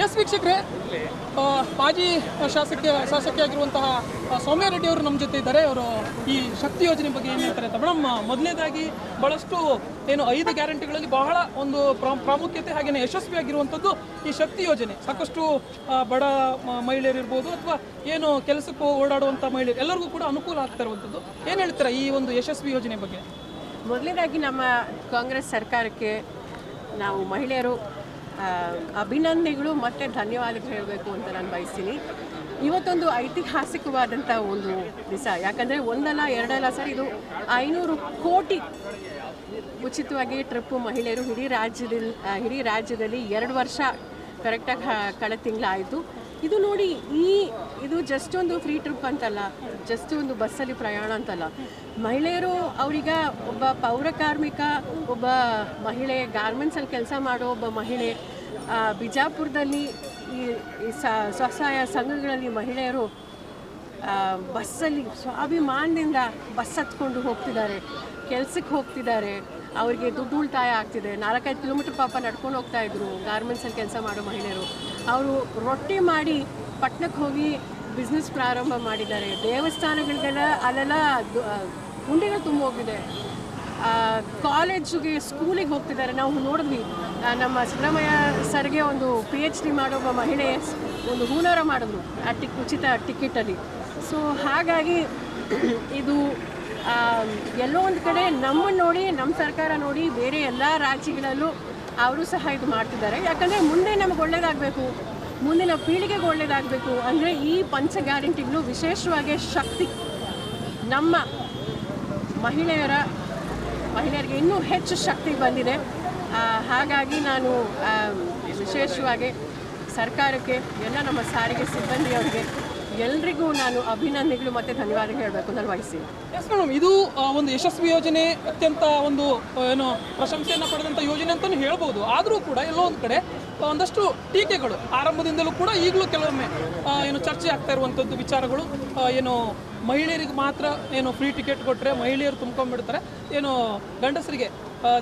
S ವೀಕ್ಷಕರೇ, ಮಾಜಿ ಶಾಸಕಿಯಾಗಿರುವಂತಹ ಸೌಮ್ಯ ರೆಡ್ಡಿ ಅವರು ನಮ್ಮ ಜೊತೆ ಇದ್ದಾರೆ. ಅವರು ಈ ಶಕ್ತಿ ಯೋಜನೆ ಬಗ್ಗೆ ಏನು ಹೇಳ್ತಾರೆ ಅಂತ. ಮೇಡಮ್, ಮೊದಲನೇದಾಗಿ ಬಹಳಷ್ಟು 5 ಗ್ಯಾರಂಟಿಗಳಲ್ಲಿ ಬಹಳ ಒಂದು ಪ್ರಾಮುಖ್ಯತೆ ಹಾಗೆಯೇ ಯಶಸ್ವಿಯಾಗಿರುವಂಥದ್ದು ಈ ಶಕ್ತಿ ಯೋಜನೆ. ಸಾಕಷ್ಟು ಬಡ ಮಹಿಳೆಯರು ಇರ್ಬೋದು ಅಥವಾ ಏನು ಕೆಲಸಕ್ಕೆ ಓಡಾಡುವಂಥ ಮಹಿಳೆಯರು ಎಲ್ಲರಿಗೂ ಕೂಡ ಅನುಕೂಲ ಆಗ್ತಾ ಇರುವಂಥದ್ದು. ಏನು ಹೇಳ್ತಾರೆ ಈ ಒಂದು ಯಶಸ್ವಿ ಯೋಜನೆ ಬಗ್ಗೆ? ಮೊದಲನೇದಾಗಿ ನಮ್ಮ ಕಾಂಗ್ರೆಸ್ ಸರ್ಕಾರಕ್ಕೆ ನಾವು ಮಹಿಳೆಯರು ಅಭಿನಂದನೆಗಳು ಮತ್ತು ಧನ್ಯವಾದಗಳು ಹೇಳಬೇಕು ಅಂತ ನಾನು ಬಯಸ್ತೀನಿ. ಇವತ್ತೊಂದು ಐತಿಹಾಸಿಕವಾದಂಥ ಒಂದು ದಿವಸ. ಯಾಕಂದರೆ ಒಂದಲ್ಲ ಎರಡಲ್ಲ ಸರ್, ಇದು 500 ಕೋಟಿ ಉಚಿತವಾಗಿ ಟ್ರಿಪ್ಪು ಮಹಿಳೆಯರು ಇಡೀ ರಾಜ್ಯದಲ್ಲಿ 2 ವರ್ಷ ಕರೆಕ್ಟಾಗಿ ಕಳೆದ ತಿಂಗಳಾಯಿತು. ಇದು ನೋಡಿ, ಇದು ಜಸ್ಟ್ ಒಂದು ಫ್ರೀ ಟ್ರಿಪ್ ಅಂತಲ್ಲ, ಜಸ್ಟ್ ಒಂದು ಬಸ್ಸಲ್ಲಿ ಪ್ರಯಾಣ ಅಂತಲ್ಲ. ಮಹಿಳೆಯರು ಅವರೀಗ ಒಬ್ಬ ಪೌರ ಕಾರ್ಮಿಕ, ಒಬ್ಬ ಮಹಿಳೆ ಗಾರ್ಮೆಂಟ್ಸಲ್ಲಿ ಕೆಲಸ ಮಾಡೋ ಒಬ್ಬ ಮಹಿಳೆ, ಬಿಜಾಪುರದಲ್ಲಿ ಈ ಸ್ವಸಹಾಯ ಸಂಘಗಳಲ್ಲಿ ಮಹಿಳೆಯರು ಬಸ್ಸಲ್ಲಿ ಸ್ವಾಭಿಮಾನದಿಂದ ಬಸ್ ಹತ್ಕೊಂಡು ಹೋಗ್ತಿದ್ದಾರೆ, ಕೆಲಸಕ್ಕೆ ಹೋಗ್ತಿದ್ದಾರೆ. ಅವರಿಗೆ ದುಡ್ಡು ಉಳಿತಾಯ ಆಗ್ತಿದೆ. 4-5 ಕಿಲೋಮೀಟ್ರ್ ಪಾಪ ನಡ್ಕೊಂಡು ಹೋಗ್ತಾಯಿದ್ರು ಗಾರ್ಮೆಂಟ್ಸಲ್ಲಿ ಕೆಲಸ ಮಾಡೋ ಮಹಿಳೆಯರು. ಅವರು ರೊಟ್ಟಿ ಮಾಡಿ ಪಟ್ಟಣಕ್ಕೆ ಹೋಗಿ ಬಿಸ್ನೆಸ್ ಪ್ರಾರಂಭ ಮಾಡಿದ್ದಾರೆ. ದೇವಸ್ಥಾನಗಳಿಗೆಲ್ಲ ಅಲ್ಲೆಲ್ಲ ಗುಂಡಿಗಳು ತುಂಬ ಹೋಗಿದೆ. ಕಾಲೇಜಿಗೆ ಸ್ಕೂಲಿಗೆ ಹೋಗ್ತಿದ್ದಾರೆ. ನಾವು ನೋಡಿದ್ವಿ, ನಮ್ಮ ಸಿದ್ದರಾಮಯ್ಯ ಸರ್ಗೆ ಒಂದು PhD ಮಾಡೋ ಒಬ್ಬ ಮಹಿಳೆ ಒಂದು ಹೂನಾರ ಮಾಡಿದ್ರು ಉಚಿತ ಟಿಕೆಟಲ್ಲಿ. ಸೊ ಹಾಗಾಗಿ ಇದು ಎಲ್ಲೋ ಒಂದು ಕಡೆ ನಮ್ಮನ್ನು ನೋಡಿ, ನಮ್ಮ ಸರ್ಕಾರ ನೋಡಿ ಬೇರೆ ಎಲ್ಲ ರಾಜ್ಯಗಳಲ್ಲೂ ಅವರು ಸಹ ಇದು ಮಾಡ್ತಿದ್ದಾರೆ. ಯಾಕಂದರೆ ಮುಂದೆ ನಮಗೆ ಒಳ್ಳೆಯದಾಗಬೇಕು, ಮುಂದಿನ ಪೀಳಿಗೆಗೆ ಒಳ್ಳೆಯದಾಗಬೇಕು ಅಂದರೆ ಈ ಪಂಚ ಗ್ಯಾರಂಟಿಗಳು ವಿಶೇಷವಾಗಿ ಶಕ್ತಿ ನಮ್ಮ ಮಹಿಳೆಯರಿಗೆ ಇನ್ನೂ ಹೆಚ್ಚು ಶಕ್ತಿ ಬಂದಿದೆ. ಹಾಗಾಗಿ ನಾನು ವಿಶೇಷವಾಗಿ ಸರ್ಕಾರಕ್ಕೆ, ಎಲ್ಲ ನಮ್ಮ ಸಾರಿಗೆ ಸಿಬ್ಬಂದಿಯವರಿಗೆ ಎಲ್ರಿಗೂ ನಾನು ಅಭಿನಂದನೆಗಳು ಮತ್ತು ಧನ್ಯವಾದ ಹೇಳಬೇಕು ನಾನು ಬಯಸ್ತೀನಿ. ಎಸ್ ಮೇಡಮ್, ಇದು ಒಂದು ಯಶಸ್ವಿ ಯೋಜನೆ, ಅತ್ಯಂತ ಒಂದು ಪ್ರಶಂಸೆಯನ್ನು ಪಡೆದಂಥ ಯೋಜನೆ ಅಂತಲೂ ಹೇಳ್ಬೋದು. ಆದರೂ ಕೂಡ ಎಲ್ಲೋ ಒಂದು ಕಡೆ ಒಂದಷ್ಟು ಟೀಕೆಗಳು ಆರಂಭದಿಂದಲೂ ಕೂಡ ಈಗಲೂ ಕೆಲವೊಮ್ಮೆ ಚರ್ಚೆ ಆಗ್ತಾ ಇರುವಂಥದ್ದು ವಿಚಾರಗಳು. ಮಹಿಳೆಯರಿಗೆ ಮಾತ್ರ ಫ್ರೀ ಟಿಕೆಟ್ ಕೊಟ್ಟರೆ ಮಹಿಳೆಯರು ತುಂಬ್ಕೊಂಡ್ಬಿಡ್ತಾರೆ, ಗಂಡಸರಿಗೆ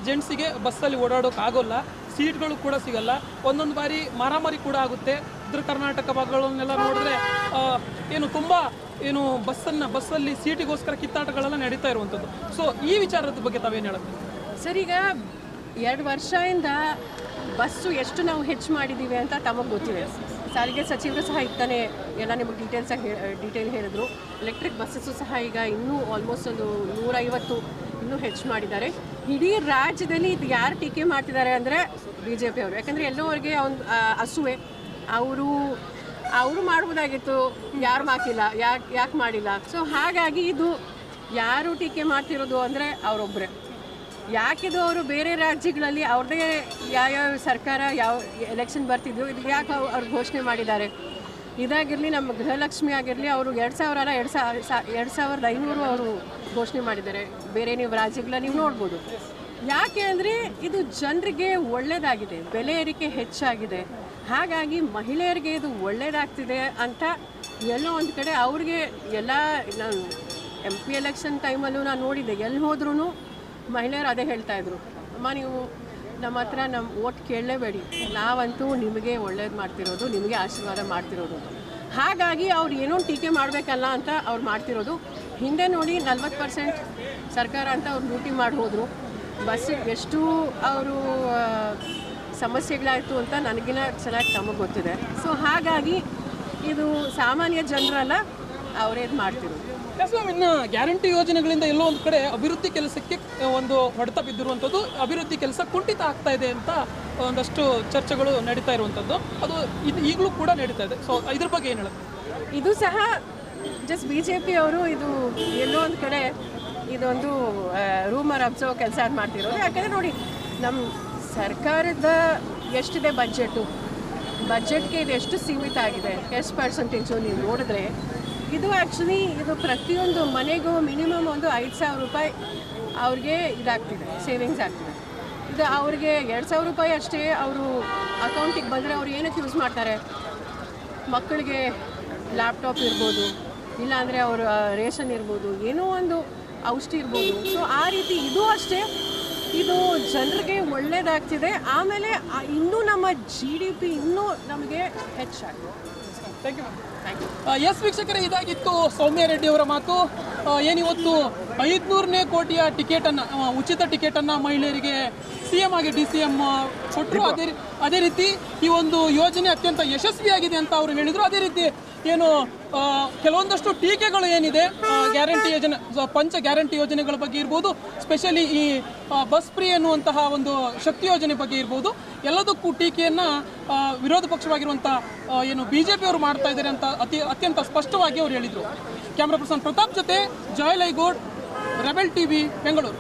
ಜೆಂಟ್ಸಿಗೆ ಬಸ್ಸಲ್ಲಿ ಓಡಾಡೋಕ್ಕಾಗೋಲ್ಲ, ಸೀಟ್ಗಳು ಕೂಡ ಸಿಗಲ್ಲ, ಒಂದೊಂದು ಬಾರಿ ಮಾರಾಮಾರಿ ಕೂಡ ಆಗುತ್ತೆ. ಉತ್ತರ ಕರ್ನಾಟಕ ಭಾಗಗಳನ್ನೆಲ್ಲ ನೋಡಿದ್ರೆ ತುಂಬ ಬಸ್ಸಲ್ಲಿ ಸೀಟಿಗೋಸ್ಕರ ಕಿತ್ತಾಟಗಳೆಲ್ಲ ನಡೀತಾ ಇರುವಂಥದ್ದು. ಸೊ ಈ ವಿಚಾರದ ಬಗ್ಗೆ ತಾವೇನು ಹೇಳುತ್ತೆ ಸರ್? ಈಗ 2 ವರ್ಷದಿಂದ ಬಸ್ಸು ಎಷ್ಟು ನಾವು ಹೆಚ್ಚು ಮಾಡಿದ್ದೀವಿ ಅಂತ ತಮಗೆ ಗೊತ್ತಿದೆ. ಸಾರಿಗೆ ಸಚಿವರು ಸಹ ಇತ್ತಾನೆ ಎಲ್ಲ ನಿಮಗೆ ಡೀಟೇಲ್ ಹೇಳಿದ್ರು. ಎಲೆಕ್ಟ್ರಿಕ್ ಬಸ್ಸಸ್ಸು ಸಹ ಈಗ ಇನ್ನೂ ಆಲ್ಮೋಸ್ಟ್ ಒಂದು 150 ಇನ್ನೂ ಹೆಚ್ಚು ಮಾಡಿದ್ದಾರೆ. ಇಡೀ ರಾಜ್ಯದಲ್ಲಿ ಇದು ಯಾರು ಟೀಕೆ ಮಾಡ್ತಿದ್ದಾರೆ ಅಂದರೆ BJP ಅವರು. ಯಾಕಂದರೆ ಎಲ್ಲೋ ಅವ್ರಿಗೆ ಒಂದು ಹಸುವೆ, ಅವರು ಮಾಡ್ಬೋದಾಗಿತ್ತು, ಯಾರು ಹಾಕಿಲ್ಲ, ಯಾಕೆ ಮಾಡಿಲ್ಲ. ಸೊ ಹಾಗಾಗಿ ಇದು ಯಾರು ಟೀಕೆ ಮಾಡ್ತಿರೋದು ಅಂದರೆ ಅವರೊಬ್ಬರೇ. ಯಾಕಿದು ಅವರು ಬೇರೆ ರಾಜ್ಯಗಳಲ್ಲಿ ಅವ್ರದ್ದೇ ಯಾವ್ಯಾವ ಸರ್ಕಾರ ಯಾವ ಎಲೆಕ್ಷನ್ ಬರ್ತಿದ್ರು, ಇದು ಯಾಕೆ ಅವ್ರು ಘೋಷಣೆ ಮಾಡಿದ್ದಾರೆ. ಇದಾಗಿರಲಿ, ನಮ್ಮ ಗೃಹಲಕ್ಷ್ಮಿ ಆಗಿರಲಿ, ಅವರು 2000 ಅಲ್ಲ 2500 ಅವರು ಘೋಷಣೆ ಮಾಡಿದ್ದಾರೆ. ಬೇರೆ ನೀವು ರಾಜ್ಯಗಳಲ್ಲಿ ನೀವು ನೋಡ್ಬೋದು. ಯಾಕೆ ಅಂದರೆ ಇದು ಜನರಿಗೆ ಒಳ್ಳೆಯದಾಗಿದೆ, ಬೆಲೆ ಏರಿಕೆ ಹೆಚ್ಚಾಗಿದೆ. ಹಾಗಾಗಿ ಮಹಿಳೆಯರಿಗೆ ಇದು ಒಳ್ಳೆಯದಾಗ್ತಿದೆ ಅಂತ ಎಲ್ಲೋ ಒಂದು ಕಡೆ ಅವ್ರಿಗೆ ಎಲ್ಲ. ನಾನು MP ಎಲೆಕ್ಷನ್ ಟೈಮಲ್ಲೂ ನಾನು ನೋಡಿದ್ದೆ, ಎಲ್ಲಿ ಹೋದ್ರೂ ಮಹಿಳೆಯರು ಅದೇ ಹೇಳ್ತಾಯಿದ್ರು, ಅಮ್ಮ ನೀವು ನಮ್ಮ ಹತ್ರ ಓಟ್ ಕೇಳಲೇಬೇಡಿ, ನಾವಂತೂ ನಿಮಗೆ ಒಳ್ಳೇದು ಮಾಡ್ತಿರೋದು, ನಿಮಗೆ ಆಶೀರ್ವಾದ ಮಾಡ್ತಿರೋದು. ಹಾಗಾಗಿ ಅವ್ರು ಏನೋ ಟೀಕೆ ಮಾಡಬೇಕಲ್ಲ ಅಂತ ಅವ್ರು ಮಾಡ್ತಿರೋದು. ಹಿಂದೆ ನೋಡಿ 40% ಸರ್ಕಾರ ಅಂತ ಅವ್ರು ಡ್ಯೂಟಿ ಮಾಡಿ ಹೋದರು. ಬಸ್ಸಿಗೆ ಎಷ್ಟು ಅವರು ಸಮಸ್ಯೆಗಳಾಯಿತು ಅಂತ ನನಗಿನ ಚೆನ್ನಾಗಿ ತಮಗೆ ಗೊತ್ತಿದೆ. ಸೊ ಹಾಗಾಗಿ ಇದು ಸಾಮಾನ್ಯ ಜನರಲ್ಲ, ಅವರೇ ಇದು ಮಾಡ್ತಿರೋದು. ಇನ್ನು ಗ್ಯಾರಂಟಿ ಯೋಜನೆಗಳಿಂದ ಎಲ್ಲೋ ಒಂದು ಕಡೆ ಅಭಿವೃದ್ಧಿ ಕೆಲಸಕ್ಕೆ ಒಂದು ಹೊಡೆತ ಬಿದ್ದಿರುವಂಥದ್ದು, ಅಭಿವೃದ್ಧಿ ಕೆಲಸ ಕುಂಠಿತ ಆಗ್ತಾ ಇದೆ ಅಂತ ಒಂದಷ್ಟು ಚರ್ಚೆಗಳು ನಡೀತಾ ಇರುವಂಥದ್ದು. ಅದು ಈಗಲೂ ಕೂಡ ನಡೀತಾ ಇದೆ. ಸೊ ಇದ್ರ ಬಗ್ಗೆ ಏನು ಹೇಳುತ್ತೆ? ಇದು ಸಹ ಜಸ್ಟ್ BJP ಅವರು ಇದು ಎಲ್ಲೋ ಒಂದು ಕಡೆ ಇದೊಂದು ರೂಮರ್ ಅಬ್ಸರ್ವ್ ಕೆಲಸ ಮಾಡ್ತಿರೋದು. ಯಾಕಂದರೆ ನೋಡಿ, ನಮ್ಮ ಸರ್ಕಾರದ ಎಷ್ಟಿದೆ ಬಜೆಟ್ಗೆ ಇದು ಎಷ್ಟು ಸೀಮಿತ ಆಗಿದೆ, ಎಷ್ಟು ಪರ್ಸೆಂಟೇಜು ನೀವು ನೋಡಿದ್ರೆ ಇದು ಆ್ಯಕ್ಚುಲಿ ಇದು ಪ್ರತಿಯೊಂದು ಮನೆಗೂ ಮಿನಿಮಮ್ ಒಂದು 5000 ರೂಪಾಯಿ ಅವ್ರಿಗೆ ಇದಾಗ್ತಿದೆ, ಸೇವಿಂಗ್ಸ್ ಆಗ್ತಿದೆ. ಇದು ಅವ್ರಿಗೆ 2000 ರೂಪಾಯಿ ಅಷ್ಟೇ ಅವರು ಅಕೌಂಟಿಗೆ ಬಂದರೆ ಅವ್ರು ಏನಕ್ಕೆ ಯೂಸ್ ಮಾಡ್ತಾರೆ? ಮಕ್ಕಳಿಗೆ ಲ್ಯಾಪ್ಟಾಪ್ ಇರ್ಬೋದು, ಇಲ್ಲಾಂದರೆ ಅವ್ರ ರೇಷನ್ ಇರ್ಬೋದು, ಏನೋ ಒಂದು ಔಷಧಿ ಇರ್ಬೋದು. ಸೊ ಆ ರೀತಿ ಇದು ಅಷ್ಟೇ ಇದು ಜನರಿಗೆ ಒಳ್ಳೇದಾಗ್ತಿದೆ. ಆಮೇಲೆ ಇನ್ನೂ ನಮ್ಮ GDP ಇನ್ನೂ ನಮಗೆ ಹೆಚ್ಚಾಗಿದೆ. Thank you. ಎಸ್ ವೀಕ್ಷಕರೇ, ಇದಾಗಿತ್ತು ಸೌಮ್ಯ ರೆಡ್ಡಿ ಅವರ ಮಾತು. ಏನಿವತ್ತು 500ನೇ ಕೋಟಿಯ ಟಿಕೆಟನ್ನು, ಉಚಿತ ಟಿಕೆಟನ್ನು ಮಹಿಳೆಯರಿಗೆ CM ಆಗಿ DCM ಕೊಟ್ಟರು. ಅದೇ ರೀತಿ ಈ ಒಂದು ಯೋಜನೆ ಅತ್ಯಂತ ಯಶಸ್ವಿಯಾಗಿದೆ ಅಂತ ಅವರು ಹೇಳಿದರು. ಅದೇ ರೀತಿ ಏನು ಕೆಲವೊಂದಷ್ಟು ಟೀಕೆಗಳು ಏನಿದೆ ಗ್ಯಾರಂಟಿ ಯೋಜನೆ, ಪಂಚ ಗ್ಯಾರಂಟಿ ಯೋಜನೆಗಳ ಬಗ್ಗೆ ಇರ್ಬೋದು, ಸ್ಪೆಷಲಿ ಈ ಬಸ್ ಫ್ರೀ ಅನ್ನುವಂತಹ ಒಂದು ಶಕ್ತಿ ಯೋಜನೆ ಬಗ್ಗೆ ಇರ್ಬೋದು, ಎಲ್ಲದಕ್ಕೂ ಟೀಕೆಯನ್ನು ವಿರೋಧ ಪಕ್ಷವಾಗಿರುವಂಥ ಏನು BJP ಅವರು ಮಾಡ್ತಾ ಇದ್ದಾರೆ ಅಂತ ಅತ್ಯಂತ ಸ್ಪಷ್ಟವಾಗಿ ಅವರು ಹೇಳಿದರು. ಕ್ಯಾಮ್ರಾ ಪರ್ಸನ್ ಪ್ರತಾಪ್ ಜೊತೆ ಜಯಲೈಗೌಡ್, ರೆಬೆಲ್ TV, ಬೆಂಗಳೂರು.